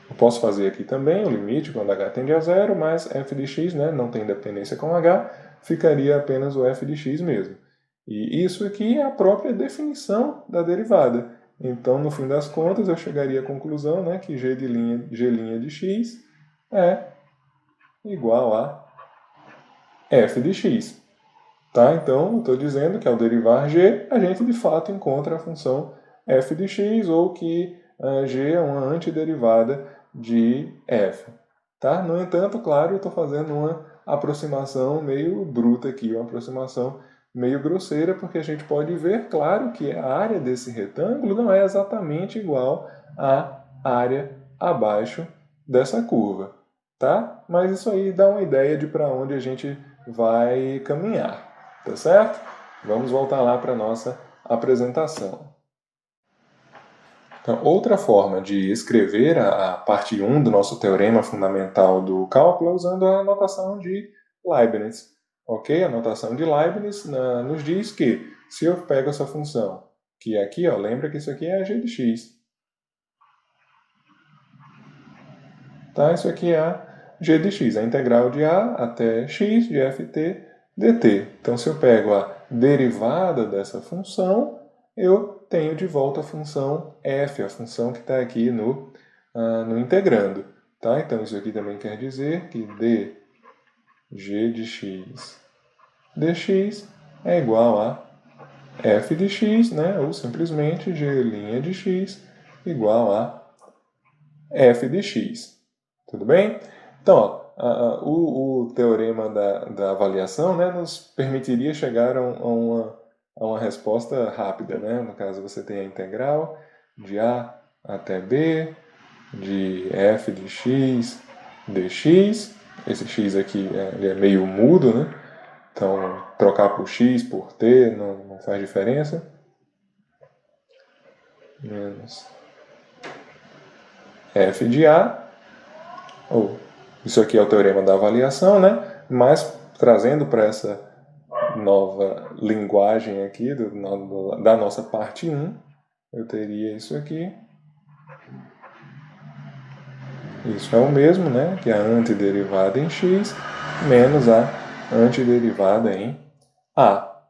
eu posso fazer aqui também o limite quando h tende a zero, mas f de x, né, não tem dependência com h, ficaria apenas o f de x mesmo. E isso aqui é a própria definição da derivada. Então, no fim das contas, eu chegaria à conclusão, né, que g de x é igual a f de x. Tá? Então, eu estou dizendo que ao derivar g, a gente de fato encontra a função f de x, ou que g é uma antiderivada de f. Tá? No entanto, claro, eu estou fazendo uma aproximação meio bruta aqui, uma aproximação meio grosseira, porque a gente pode ver, claro, que a área desse retângulo não é exatamente igual à área abaixo dessa curva. Tá? Mas isso aí dá uma ideia de para onde a gente vai caminhar. Tá certo? Vamos voltar lá para a nossa apresentação. Então, outra forma de escrever a parte 1 do nosso teorema fundamental do cálculo é usando a notação de Leibniz. Ok? A notação de Leibniz nos diz que se eu pego essa função, que é aqui, ó, lembra que isso aqui é g de x. Tá? Isso aqui é a g de x, a integral de a até x de ft dt. Então, se eu pego a derivada dessa função, eu tenho de volta a função f, a função que está aqui no integrando. Tá? Então, isso aqui também quer dizer que dg de x dx é igual a f de x, né? Ou simplesmente g' de x igual a f de x. Tudo bem? Então, ó, o teorema da avaliação, né, nos permitiria chegar a uma resposta rápida. Né? No caso, você tem a integral de a até b, de f de x dx, esse x aqui ele é meio mudo, né? Então, trocar por x, por t, não faz diferença. Menos f de a, isso aqui é o teorema da avaliação, né? Mas trazendo para essa nova linguagem aqui da nossa parte 1, eu teria isso aqui. Isso é o mesmo, né? Que é a antiderivada em x menos a antiderivada em a.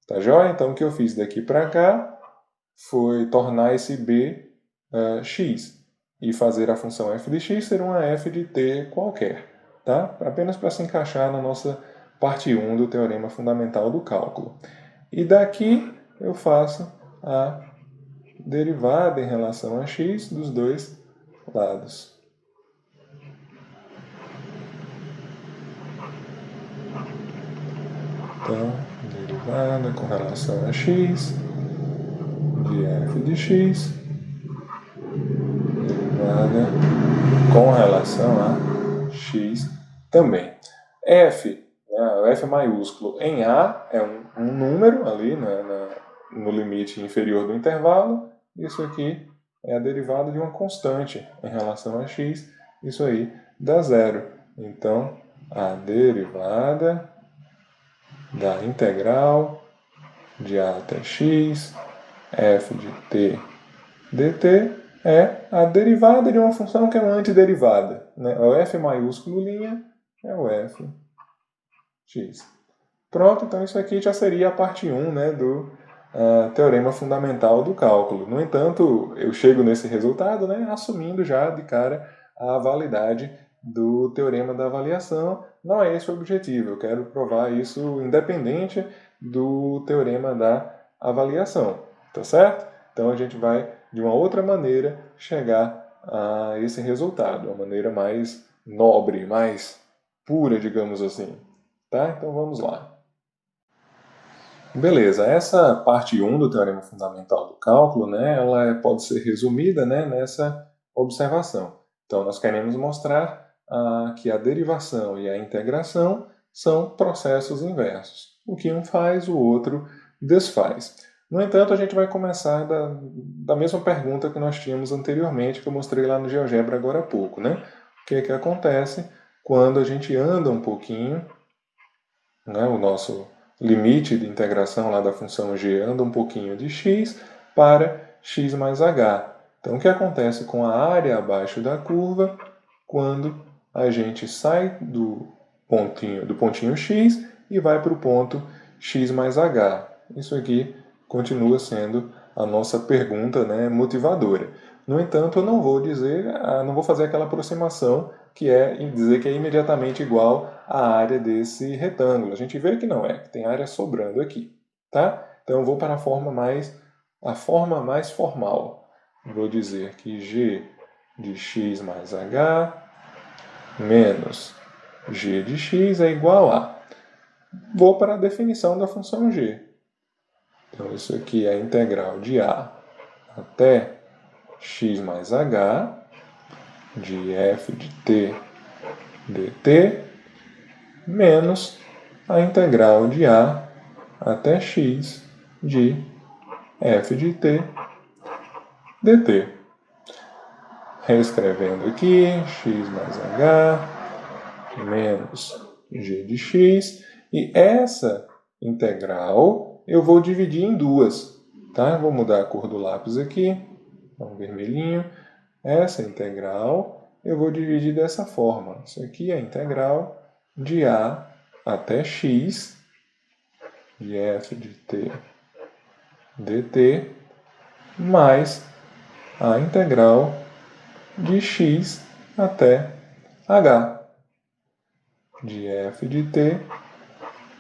Tá joia? Então, o que eu fiz daqui para cá foi tornar esse b x e fazer a função f de x ser uma f de t qualquer. Tá? Apenas para se encaixar na nossa parte 1 do teorema fundamental do cálculo. E daqui eu faço a derivada em relação a x dos dois lados. Então, derivada com relação a x de f de x, derivada com relação a x também. F, né, o F maiúsculo em A é um número ali, né, no limite inferior do intervalo. Isso aqui é a derivada de uma constante em relação a x. Isso aí dá zero. Então, a derivada da integral de A até x, f de t dt, é a derivada de uma função que é uma antiderivada. Né? O f maiúsculo linha é o f x. Pronto, então isso aqui já seria a parte 1, né, do teorema fundamental do cálculo. No entanto, eu chego nesse resultado, né, assumindo já de cara a validade do teorema da avaliação. Não é esse o objetivo, eu quero provar isso independente do teorema da avaliação, tá certo? Então a gente vai, de uma outra maneira, chegar a esse resultado, uma maneira mais nobre, mais pura, digamos assim. Tá? Então vamos lá. Beleza, essa parte 1 do teorema fundamental do cálculo, né, ela pode ser resumida, né, nessa observação. Então nós queremos mostrar que a derivação e a integração são processos inversos. O que um faz, o outro desfaz. No entanto, a gente vai começar da mesma pergunta que nós tínhamos anteriormente, que eu mostrei lá no GeoGebra agora há pouco. Né? O que acontece quando a gente anda um pouquinho, né, o nosso limite de integração lá da função g anda um pouquinho de x para x mais h. Então, o que acontece com a área abaixo da curva quando a gente sai do pontinho x e vai para o ponto x mais h? Isso aqui continua sendo a nossa pergunta, né, motivadora. No entanto, eu não vou fazer aquela aproximação que é dizer que é imediatamente igual à área desse retângulo. A gente vê que não é, que tem área sobrando aqui. Tá? Então eu vou para a forma mais formal. Vou dizer que g de x mais h menos g de x é igual a... Vou para a definição da função g. Então isso aqui é a integral de a até x mais h de f de t dt menos a integral de a até x de f de t dt. Reescrevendo aqui, x mais h menos g de x. E essa integral eu vou dividir em duas. Tá? Vou mudar a cor do lápis aqui, um vermelhinho. Essa integral eu vou dividir dessa forma. Isso aqui é a integral de a até x de f de t dt mais a integral de x até h de f de t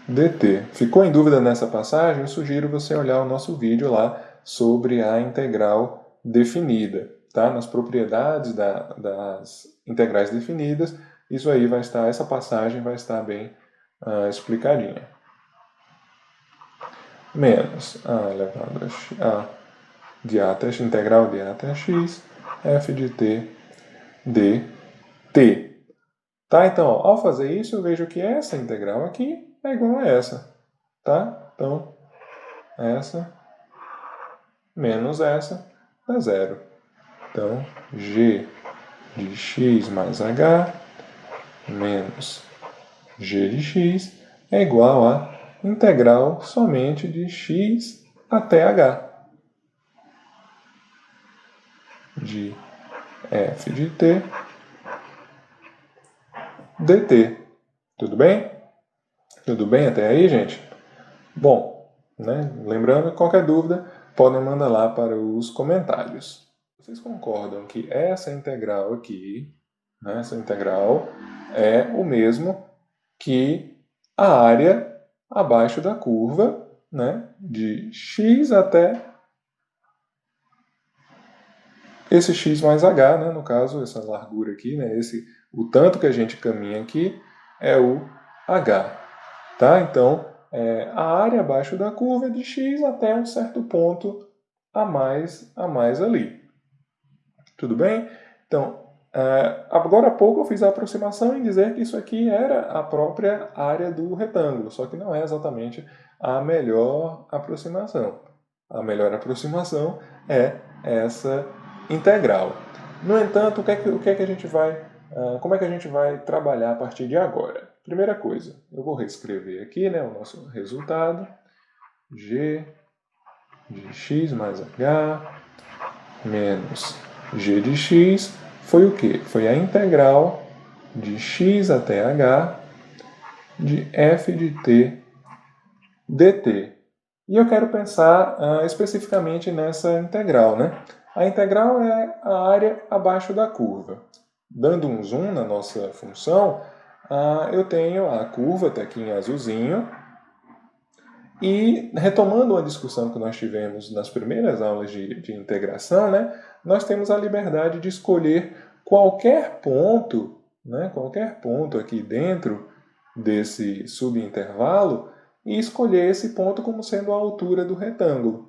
dt. Ficou em dúvida nessa passagem? Eu sugiro você olhar o nosso vídeo lá sobre a integral definida. Tá? Nas propriedades das integrais definidas, isso aí vai estar, essa passagem vai estar bem explicadinha. Menos a elevado a de a até x, integral de a até x, f de t dt. Tá? Então, ó, ao fazer isso, eu vejo que essa integral aqui é igual a essa. Tá? Então, essa menos essa dá zero. Então, g de x mais h menos g de x é igual a integral somente de x até h de f de t dt. Tudo bem? Tudo bem até aí, gente? Bom, né? Lembrando, qualquer dúvida, podem mandar lá para os comentários. Vocês concordam que essa integral aqui, né, essa integral, é o mesmo que a área abaixo da curva, né, de x até esse x mais h, né, no caso, essa largura aqui, né, o tanto que a gente caminha aqui é o h. Tá? Então, a área abaixo da curva é de x até um certo ponto a mais ali. Tudo bem? Então, agora há pouco eu fiz a aproximação em dizer que isso aqui era a própria área do retângulo, só que não é exatamente a melhor aproximação. A melhor aproximação é essa integral. No entanto, o que é que a gente vai, como é que a gente vai trabalhar a partir de agora? Primeira coisa, eu vou reescrever aqui, né, o nosso resultado. G de x mais h menos g de x foi o quê? Foi a integral de x até h de f de t dt. E eu quero pensar especificamente nessa integral, né? A integral é a área abaixo da curva. Dando um zoom na nossa função, eu tenho a curva, está aqui em azulzinho, e retomando uma discussão que nós tivemos nas primeiras aulas de integração, né, nós temos a liberdade de escolher qualquer ponto, né, qualquer ponto aqui dentro desse subintervalo e escolher esse ponto como sendo a altura do retângulo.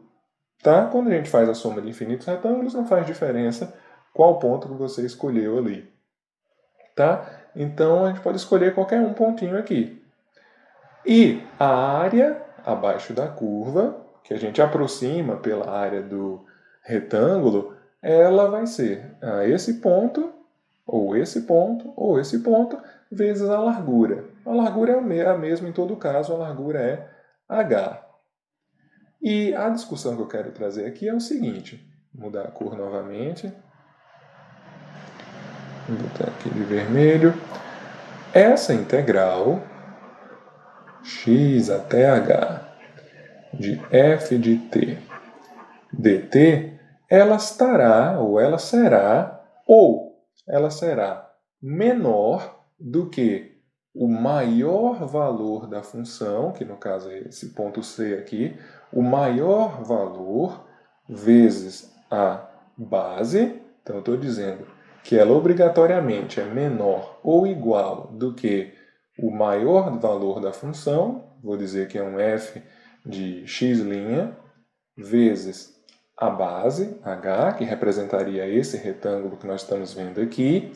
Tá? Quando a gente faz a soma de infinitos retângulos, não faz diferença qual ponto que você escolheu ali. Tá? Então a gente pode escolher qualquer um pontinho aqui. E a área abaixo da curva, que a gente aproxima pela área do retângulo, ela vai ser esse ponto, ou esse ponto, ou esse ponto, vezes a largura. A largura é a mesma em todo caso, a largura é h. E a discussão que eu quero trazer aqui é o seguinte, vou mudar a cor novamente, vou botar aqui de vermelho. Essa integral x até h de f de t dt, ela estará, ou ela será menor do que o maior valor da função, que no caso é esse ponto C aqui, o maior valor vezes a base. Então eu estou dizendo que ela obrigatoriamente é menor ou igual do que o maior valor da função, vou dizer que é um f de x', vezes a base, h, que representaria esse retângulo que nós estamos vendo aqui,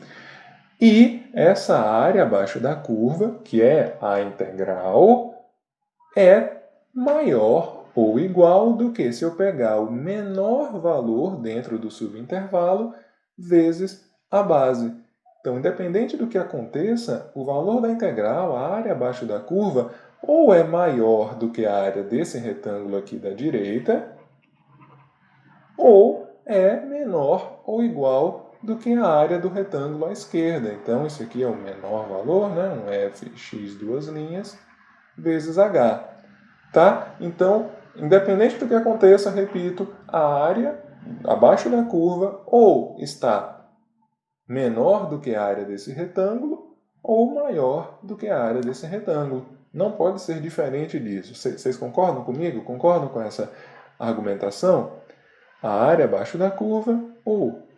e essa área abaixo da curva, que é a integral, é maior ou igual do que se eu pegar o menor valor dentro do subintervalo vezes a base. Então, independente do que aconteça, o valor da integral, a área abaixo da curva, ou é maior do que a área desse retângulo aqui da direita, ou é menor ou igual do que a área do retângulo à esquerda. Então, isso aqui é o menor valor, né? Um fx duas linhas, vezes h. Tá? Então, independente do que aconteça, repito, a área abaixo da curva ou está menor do que a área desse retângulo ou maior do que a área desse retângulo. Não pode ser diferente disso. Vocês concordam comigo? Concordam com essa argumentação? A área abaixo da curva ou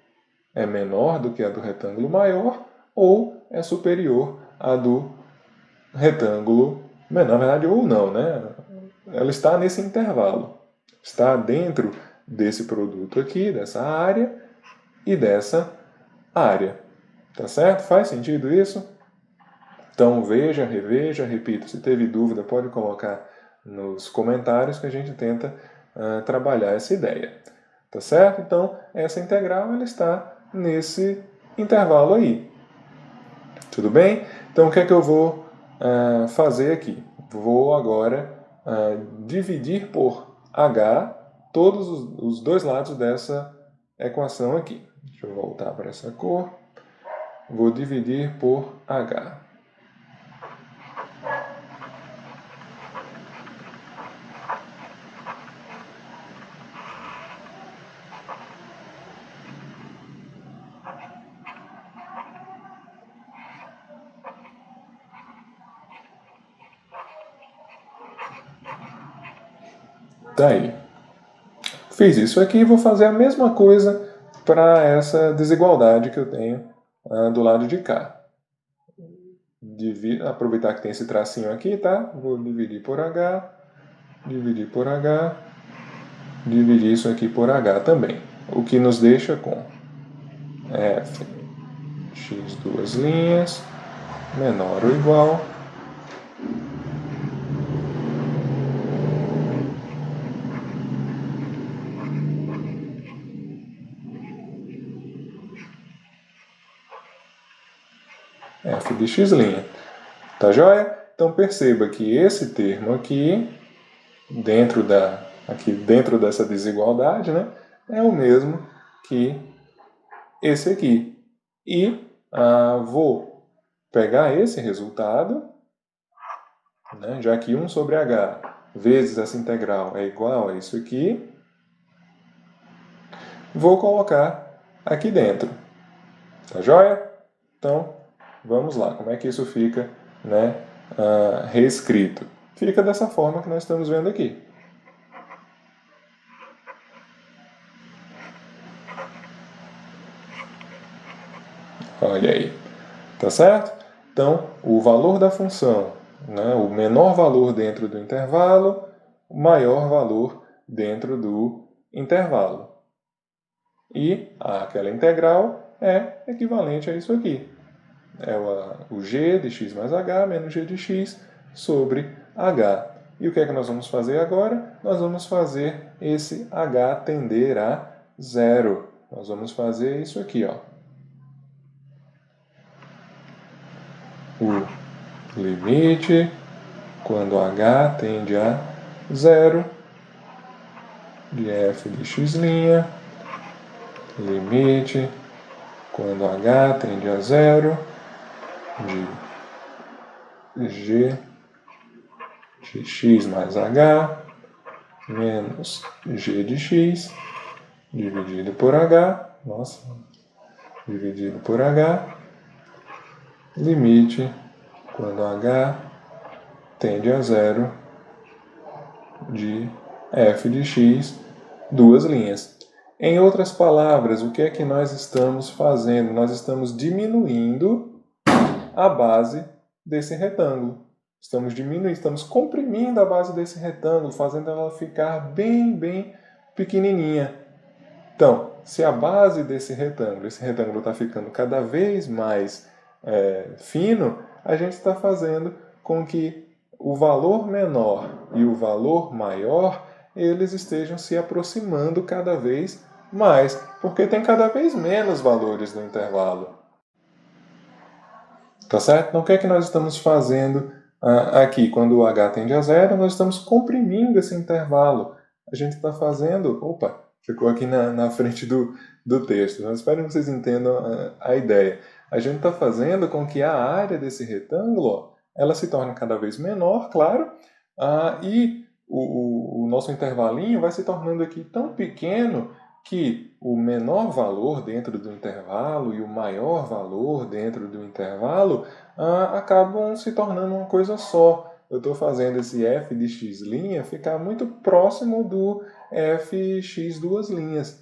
é menor do que a do retângulo maior ou é superior à do retângulo menor. Na verdade, ou não, né? Ela está nesse intervalo. Está dentro desse produto aqui, dessa área e dessa área. Tá certo? Faz sentido isso? Então veja, reveja, repito, se teve dúvida pode colocar nos comentários que a gente tenta trabalhar essa ideia. Tá certo? Então essa integral ela está nesse intervalo aí. Tudo bem? Então o que é que eu vou fazer aqui? Vou agora dividir por h todos os dois lados dessa equação aqui. Deixa eu voltar para essa cor. Vou dividir por h. Tá aí. Fiz isso aqui e vou fazer a mesma coisa para essa desigualdade que eu tenho do lado de cá. Aproveitar que tem esse tracinho aqui, tá? Vou dividir por h, dividir por h, dividir isso aqui por h também. O que nos deixa com f x duas linhas menor ou igual f de x'. Tá joia? Então perceba que esse termo aqui dentro dessa desigualdade, né, é o mesmo que esse aqui. E vou pegar esse resultado, né, já que 1 sobre h vezes essa integral é igual a isso aqui, vou colocar aqui dentro. Tá joia? Então, vamos lá. Como é que isso fica, né, reescrito? Fica dessa forma que nós estamos vendo aqui. Olha aí. Tá certo? Então, o valor da função, né, o menor valor dentro do intervalo, o maior valor dentro do intervalo. E aquela integral é equivalente a isso aqui. É o g de x mais h menos g de x sobre h. E o que é que nós vamos fazer agora? Nós vamos fazer esse h tender a zero. Nós vamos fazer isso aqui, ó. O limite quando h tende a zero de f de x', limite quando h tende a zero de g de x mais h menos g de x dividido por h, dividido por h, limite quando h tende a zero de f de x, duas linhas. Em outras palavras, o que é que nós estamos fazendo? Nós estamos diminuindo a base desse retângulo. Estamos comprimindo a base desse retângulo, fazendo ela ficar bem pequenininha. Então, se a base desse retângulo, esse retângulo está ficando cada vez mais fino, a gente está fazendo com que o valor menor e o valor maior, eles estejam se aproximando cada vez mais, porque tem cada vez menos valores no intervalo. Tá certo? Então, o que é que nós estamos fazendo aqui? Quando o h tende a zero, nós estamos comprimindo esse intervalo. A gente está fazendo... Opa, ficou aqui na frente do texto. Eu espero que vocês entendam a ideia. A gente está fazendo com que a área desse retângulo ela se torne cada vez menor, claro, e o nosso intervalinho vai se tornando aqui tão pequeno que o menor valor dentro do intervalo e o maior valor dentro do intervalo acabam se tornando uma coisa só. Eu estou fazendo esse f de x' ficar muito próximo do fx duas linhas.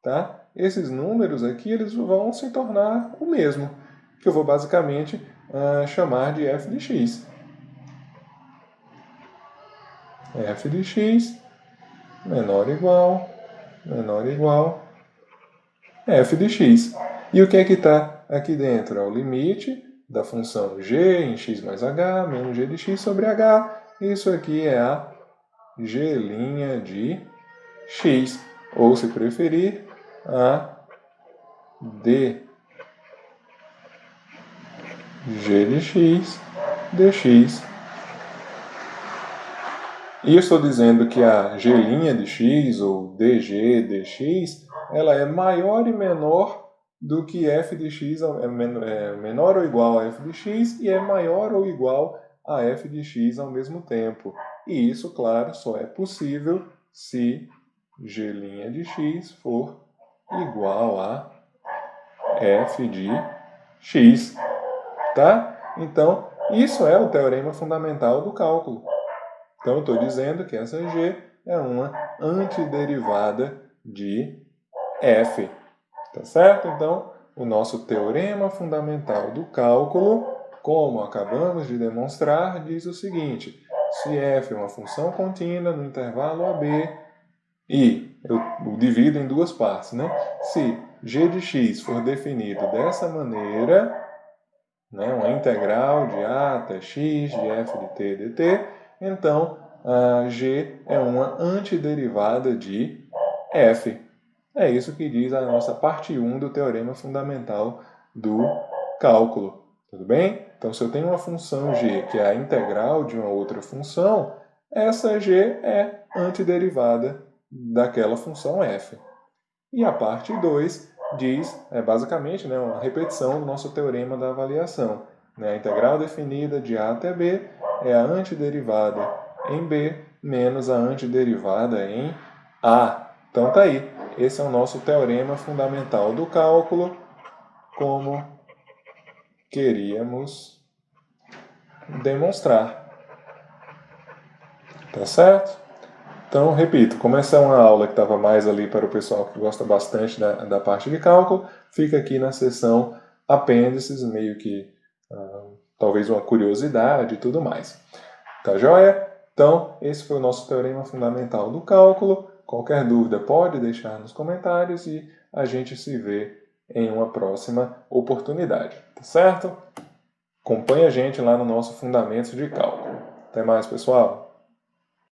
Tá? Esses números aqui eles vão se tornar o mesmo, que eu vou basicamente chamar de f de x. F de x menor ou igual f de x. E o que é que está aqui dentro? É o limite da função g em x mais h menos g de x sobre h. Isso aqui é a g' de x, ou se preferir, a dg de x dx. E eu estou dizendo que a g' de x, ou dg dx, ela é maior e menor do que f de x, é menor ou igual a f de x, e é maior ou igual a f de x ao mesmo tempo. E isso, claro, só é possível se g' de x for igual a f de x, tá? Então, isso é o teorema fundamental do cálculo. Então, eu estou dizendo que essa g é uma antiderivada de f, tá certo? Então, o nosso teorema fundamental do cálculo, como acabamos de demonstrar, diz o seguinte: se f é uma função contínua no intervalo AB, e eu divido em duas partes, né? Se g de x for definido dessa maneira, né, uma integral de a até x de f de t dt, então a g é uma antiderivada de f. É isso que diz a nossa parte 1 do teorema fundamental do cálculo. Tudo bem? Então, se eu tenho uma função g que é a integral de uma outra função, essa g é antiderivada daquela função f. E a parte 2 diz, basicamente, né, uma repetição do nosso teorema da avaliação. A integral definida de a até b é a antiderivada em b menos a antiderivada em a. Então tá aí. Esse é o nosso teorema fundamental do cálculo, como queríamos demonstrar. Tá certo? Então, repito, como essa é uma aula que estava mais ali para o pessoal que gosta bastante da parte de cálculo, fica aqui na seção apêndices, meio que talvez uma curiosidade e tudo mais. Tá joia? Então, esse foi o nosso teorema fundamental do cálculo. Qualquer dúvida pode deixar nos comentários e a gente se vê em uma próxima oportunidade, tá certo? Acompanhe a gente lá no nosso Fundamentos de Cálculo. Até mais, pessoal!